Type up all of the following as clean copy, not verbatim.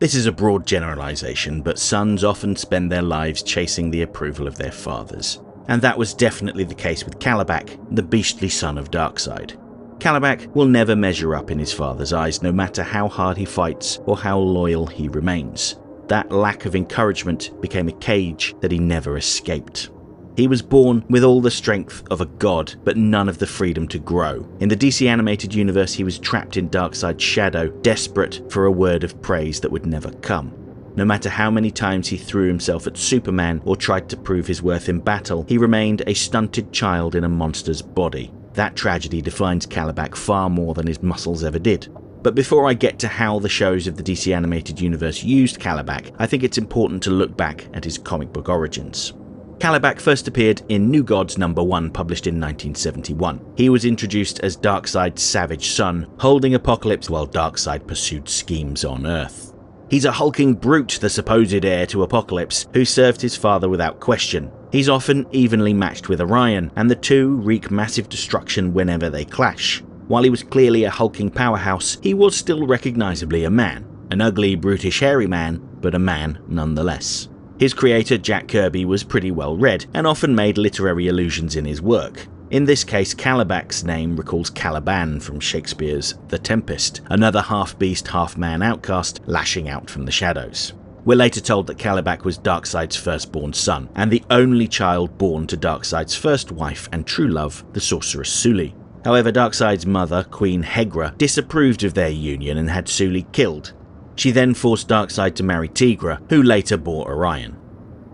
This is a broad generalization, but sons often spend their lives chasing the approval of their fathers. And that was definitely the case with Kalibak, the beastly son of Darkseid. Kalibak will never measure up in his father's eyes, no matter how hard he fights or how loyal he remains. That lack of encouragement became a cage that he never escaped. He was born with all the strength of a god, but none of the freedom to grow. In the DC animated universe, he was trapped in Darkseid's shadow, desperate for a word of praise that would never come. No matter how many times he threw himself at Superman or tried to prove his worth in battle, he remained a stunted child in a monster's body. That tragedy defines Kalibak far more than his muscles ever did. But before I get to how the shows of the DC animated universe used Kalibak, I think it's important to look back at his comic book origins. Kalibak first appeared in New Gods #1, published in 1971. He was introduced as Darkseid's savage son, holding Apokolips while Darkseid pursued schemes on Earth. He's a hulking brute, the supposed heir to Apokolips, who served his father without question. He's often evenly matched with Orion, and the two wreak massive destruction whenever they clash. While he was clearly a hulking powerhouse, he was still recognisably a man. An ugly, brutish, hairy man, but a man nonetheless. His creator, Jack Kirby, was pretty well read, and often made literary allusions in his work. In this case, Kalibak's name recalls Caliban from Shakespeare's The Tempest, another half-beast, half-man outcast lashing out from the shadows. We're later told that Kalibak was Darkseid's firstborn son, and the only child born to Darkseid's first wife and true love, the sorceress Suli. However, Darkseid's mother, Queen Hegra, disapproved of their union and had Suli killed. She then forced Darkseid to marry Tigra, who later bore Orion.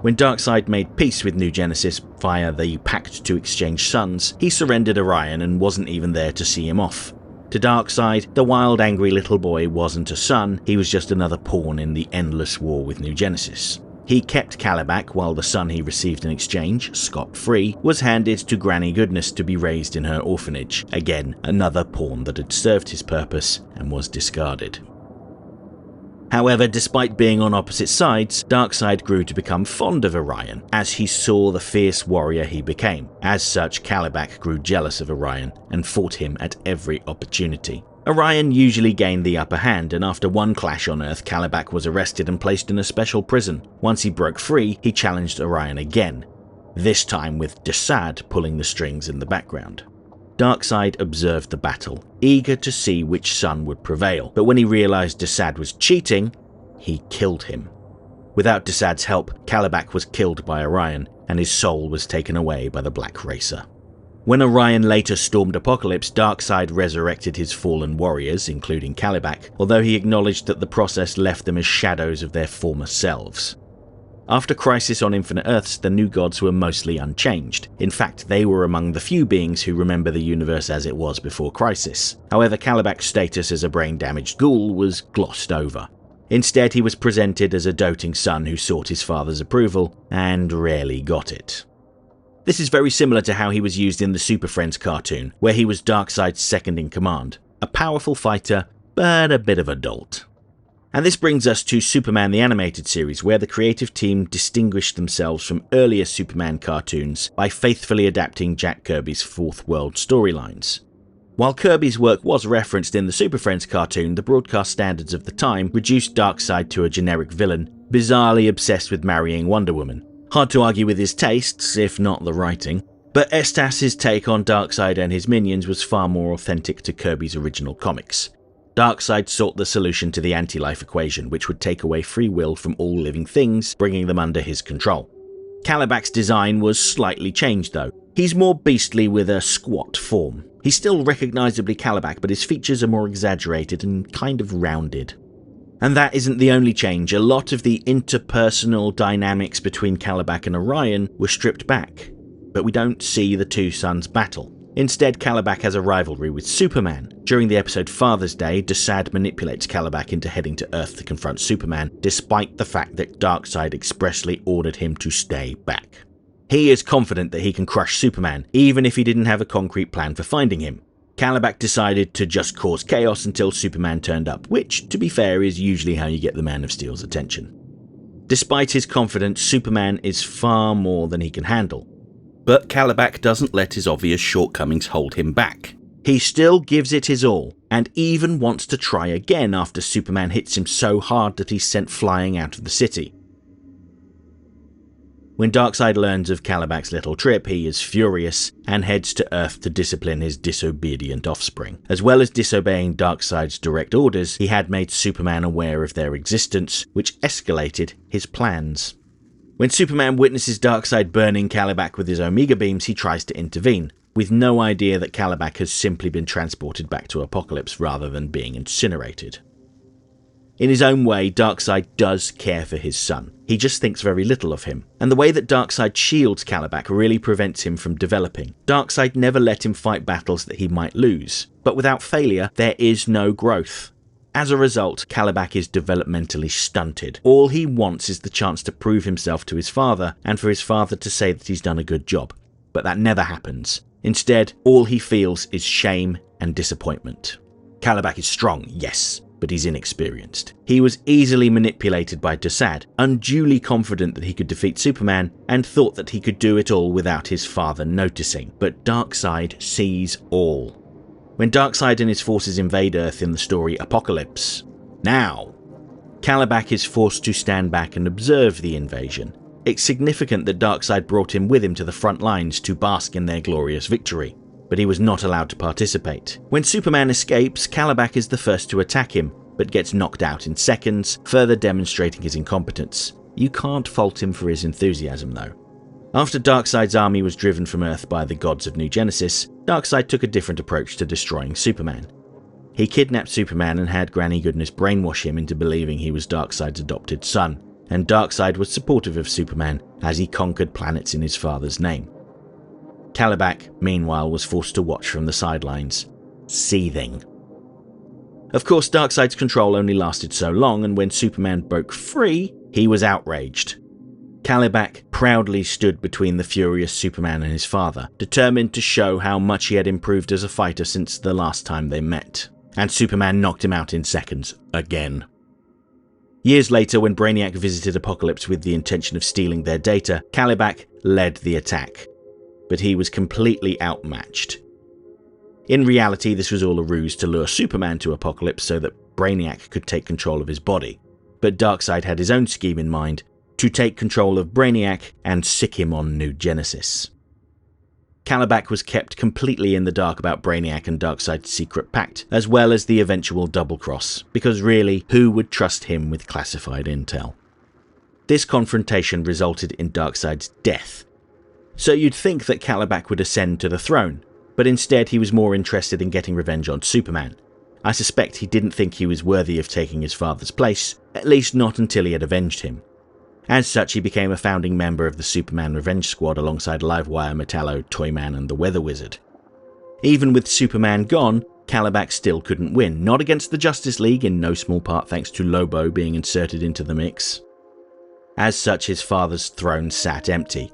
When Darkseid made peace with New Genesis via the pact to exchange sons, he surrendered Orion and wasn't even there to see him off. To Darkseid, the wild, angry little boy wasn't a son, he was just another pawn in the endless war with New Genesis. He kept Kalibak while the son he received in exchange, scot-free, was handed to Granny Goodness to be raised in her orphanage. Again, another pawn that had served his purpose and was discarded. However, despite being on opposite sides, Darkseid grew to become fond of Orion, as he saw the fierce warrior he became. As such, Kalibak grew jealous of Orion and fought him at every opportunity. Orion usually gained the upper hand, and after one clash on Earth, Kalibak was arrested and placed in a special prison. Once he broke free, he challenged Orion again, this time with Darkseid pulling the strings in the background. Darkseid observed the battle, eager to see which son would prevail, but when he realized Darkseid was cheating, he killed him. Without Darkseid's help, Kalibak was killed by Orion, and his soul was taken away by the Black Racer. When Orion later stormed Apokolips, Darkseid resurrected his fallen warriors, including Kalibak, although he acknowledged that the process left them as shadows of their former selves. After Crisis on Infinite Earths, the New Gods were mostly unchanged. In fact, they were among the few beings who remember the universe as it was before Crisis. However, Kalibak's status as a brain-damaged ghoul was glossed over. Instead, he was presented as a doting son who sought his father's approval, and rarely got it. This is very similar to how he was used in the Super Friends cartoon, where he was Darkseid's second-in-command. A powerful fighter, but a bit of a dolt. And this brings us to Superman the Animated Series, where the creative team distinguished themselves from earlier Superman cartoons by faithfully adapting Jack Kirby's Fourth World storylines. While Kirby's work was referenced in the Super Friends cartoon, the broadcast standards of the time reduced Darkseid to a generic villain, bizarrely obsessed with marrying Wonder Woman. Hard to argue with his tastes, if not the writing, but Estas's take on Darkseid and his minions was far more authentic to Kirby's original comics. Darkseid sought the solution to the anti-life equation, which would take away free will from all living things, bringing them under his control. Kalibak's design was slightly changed though. He's more beastly with a squat form. He's still recognisably Kalibak, but his features are more exaggerated and kind of rounded. And that isn't the only change. A lot of the interpersonal dynamics between Kalibak and Orion were stripped back, but we don't see the two sons battle. Instead, Kalibak has a rivalry with Superman. During the episode Father's Day, Darkseid manipulates Kalibak into heading to Earth to confront Superman, despite the fact that Darkseid expressly ordered him to stay back. He is confident that he can crush Superman, even if he didn't have a concrete plan for finding him. Kalibak decided to just cause chaos until Superman turned up, which, to be fair, is usually how you get the Man of Steel's attention. Despite his confidence, Superman is far more than he can handle. But Kalibak doesn't let his obvious shortcomings hold him back. He still gives it his all, and even wants to try again after Superman hits him so hard that he's sent flying out of the city. When Darkseid learns of Kalibak's little trip, he is furious and heads to Earth to discipline his disobedient offspring. As well as disobeying Darkseid's direct orders, he had made Superman aware of their existence, which escalated his plans. When Superman witnesses Darkseid burning Kalibak with his Omega beams, he tries to intervene, with no idea that Kalibak has simply been transported back to Apokolips rather than being incinerated. In his own way, Darkseid does care for his son. He just thinks very little of him, and the way that Darkseid shields Kalibak really prevents him from developing. Darkseid never let him fight battles that he might lose, but without failure, there is no growth. As a result, Kalibak is developmentally stunted. All he wants is the chance to prove himself to his father, and for his father to say that he's done a good job. But that never happens. Instead, all he feels is shame and disappointment. Kalibak is strong, yes, but he's inexperienced. He was easily manipulated by Darkseid, unduly confident that he could defeat Superman, and thought that he could do it all without his father noticing. But Darkseid sees all. When Darkseid and his forces invade Earth in the story Apokolips, now, Kalibak is forced to stand back and observe the invasion. It's significant that Darkseid brought him with him to the front lines to bask in their glorious victory, but he was not allowed to participate. When Superman escapes, Kalibak is the first to attack him, but gets knocked out in seconds, further demonstrating his incompetence. You can't fault him for his enthusiasm though. After Darkseid's army was driven from Earth by the gods of New Genesis, Darkseid took a different approach to destroying Superman. He kidnapped Superman and had Granny Goodness brainwash him into believing he was Darkseid's adopted son, and Darkseid was supportive of Superman as he conquered planets in his father's name. Kalibak, meanwhile, was forced to watch from the sidelines, seething. Of course, Darkseid's control only lasted so long, and when Superman broke free, he was outraged. Kalibak proudly stood between the furious Superman and his father, determined to show how much he had improved as a fighter since the last time they met. And Superman knocked him out in seconds, again. Years later, when Brainiac visited Apokolips with the intention of stealing their data, Kalibak led the attack, but he was completely outmatched. In reality, this was all a ruse to lure Superman to Apokolips so that Brainiac could take control of his body, but Darkseid had his own scheme in mind, to take control of Brainiac and sick him on New Genesis. Kalibak was kept completely in the dark about Brainiac and Darkseid's secret pact, as well as the eventual double-cross, because really, who would trust him with classified intel? This confrontation resulted in Darkseid's death. So you'd think that Kalibak would ascend to the throne, but instead he was more interested in getting revenge on Superman. I suspect he didn't think he was worthy of taking his father's place, at least not until he had avenged him. As such, he became a founding member of the Superman Revenge Squad alongside Livewire, Metallo, Toyman and the Weather Wizard. Even with Superman gone, Kalibak still couldn't win, not against the Justice League, in no small part thanks to Lobo being inserted into the mix. As such, his father's throne sat empty.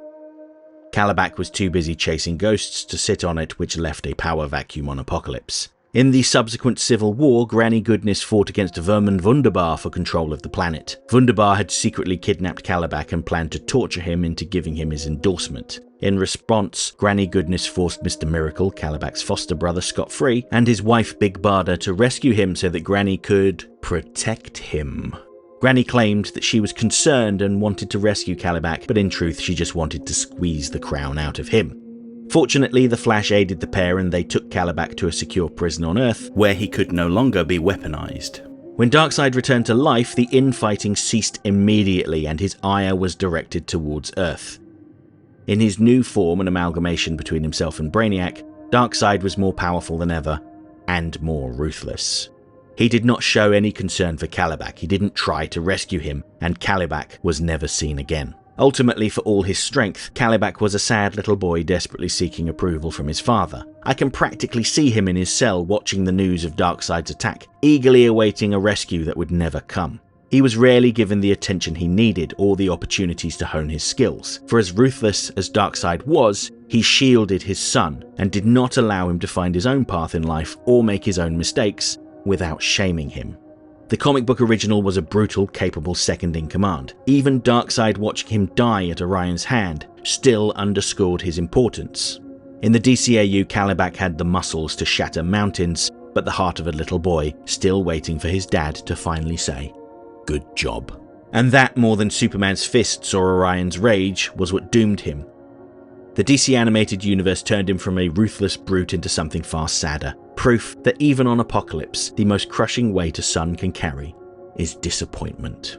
Kalibak was too busy chasing ghosts to sit on it, which left a power vacuum on Apokolips. In the subsequent civil war, Granny Goodness fought against Vermin Wunderbar for control of the planet. Wunderbar had secretly kidnapped Kalibak and planned to torture him into giving him his endorsement. In response, Granny Goodness forced Mr. Miracle, Kalibak's foster brother, scot-free, and his wife Big Barda to rescue him so that Granny could protect him. Granny claimed that she was concerned and wanted to rescue Kalibak, but in truth she just wanted to squeeze the crown out of him. Fortunately, the Flash aided the pair and they took Kalibak to a secure prison on Earth, where he could no longer be weaponized. When Darkseid returned to life, the infighting ceased immediately and his ire was directed towards Earth. In his new form, an amalgamation between himself and Brainiac, Darkseid was more powerful than ever, and more ruthless. He did not show any concern for Kalibak, he didn't try to rescue him, and Kalibak was never seen again. Ultimately, for all his strength, Kalibak was a sad little boy desperately seeking approval from his father. I can practically see him in his cell watching the news of Darkseid's attack, eagerly awaiting a rescue that would never come. He was rarely given the attention he needed or the opportunities to hone his skills, for as ruthless as Darkseid was, he shielded his son and did not allow him to find his own path in life or make his own mistakes without shaming him. The comic book original was a brutal, capable second-in-command. Even Darkseid watching him die at Orion's hand still underscored his importance. In the DCAU, Kalibak had the muscles to shatter mountains, but the heart of a little boy still waiting for his dad to finally say, "Good job." And that, more than Superman's fists or Orion's rage, was what doomed him. The DC animated universe turned him from a ruthless brute into something far sadder, proof that even on Apokolips, the most crushing weight a son can carry is disappointment.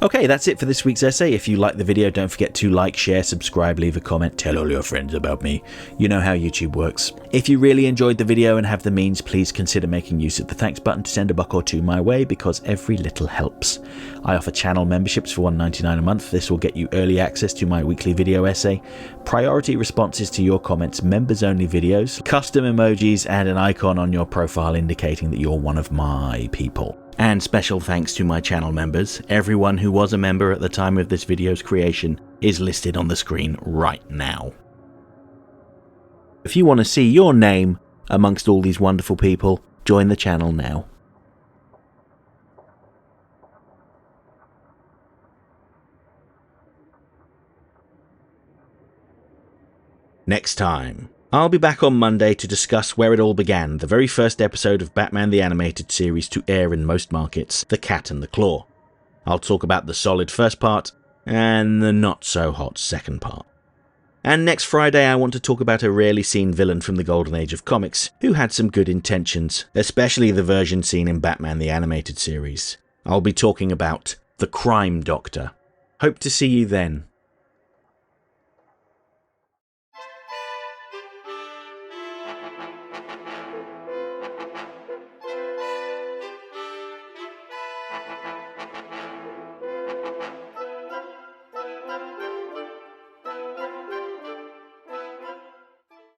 Okay, that's it for this week's essay. If you liked the video, don't forget to like, share, subscribe, leave a comment, tell all your friends about me. You know how YouTube works. If you really enjoyed the video and have the means, please consider making use of the thanks button to send a buck or two my way, because every little helps. I offer channel memberships for $1.99 a month. This will get you early access to my weekly video essay, priority responses to your comments, members-only videos, custom emojis, and an icon on your profile indicating that you're one of my people. And special thanks to my channel members. Everyone who was a member at the time of this video's creation is listed on the screen right now. If you want to see your name amongst all these wonderful people, join the channel now. Next time, I'll be back on Monday to discuss where it all began, the very first episode of Batman the Animated Series to air in most markets, The Cat and the Claw. I'll talk about the solid first part and the not so hot second part. And next Friday I want to talk about a rarely seen villain from the golden age of comics who had some good intentions, especially the version seen in Batman the Animated Series. I'll be talking about the Crime Doctor. Hope to see you then.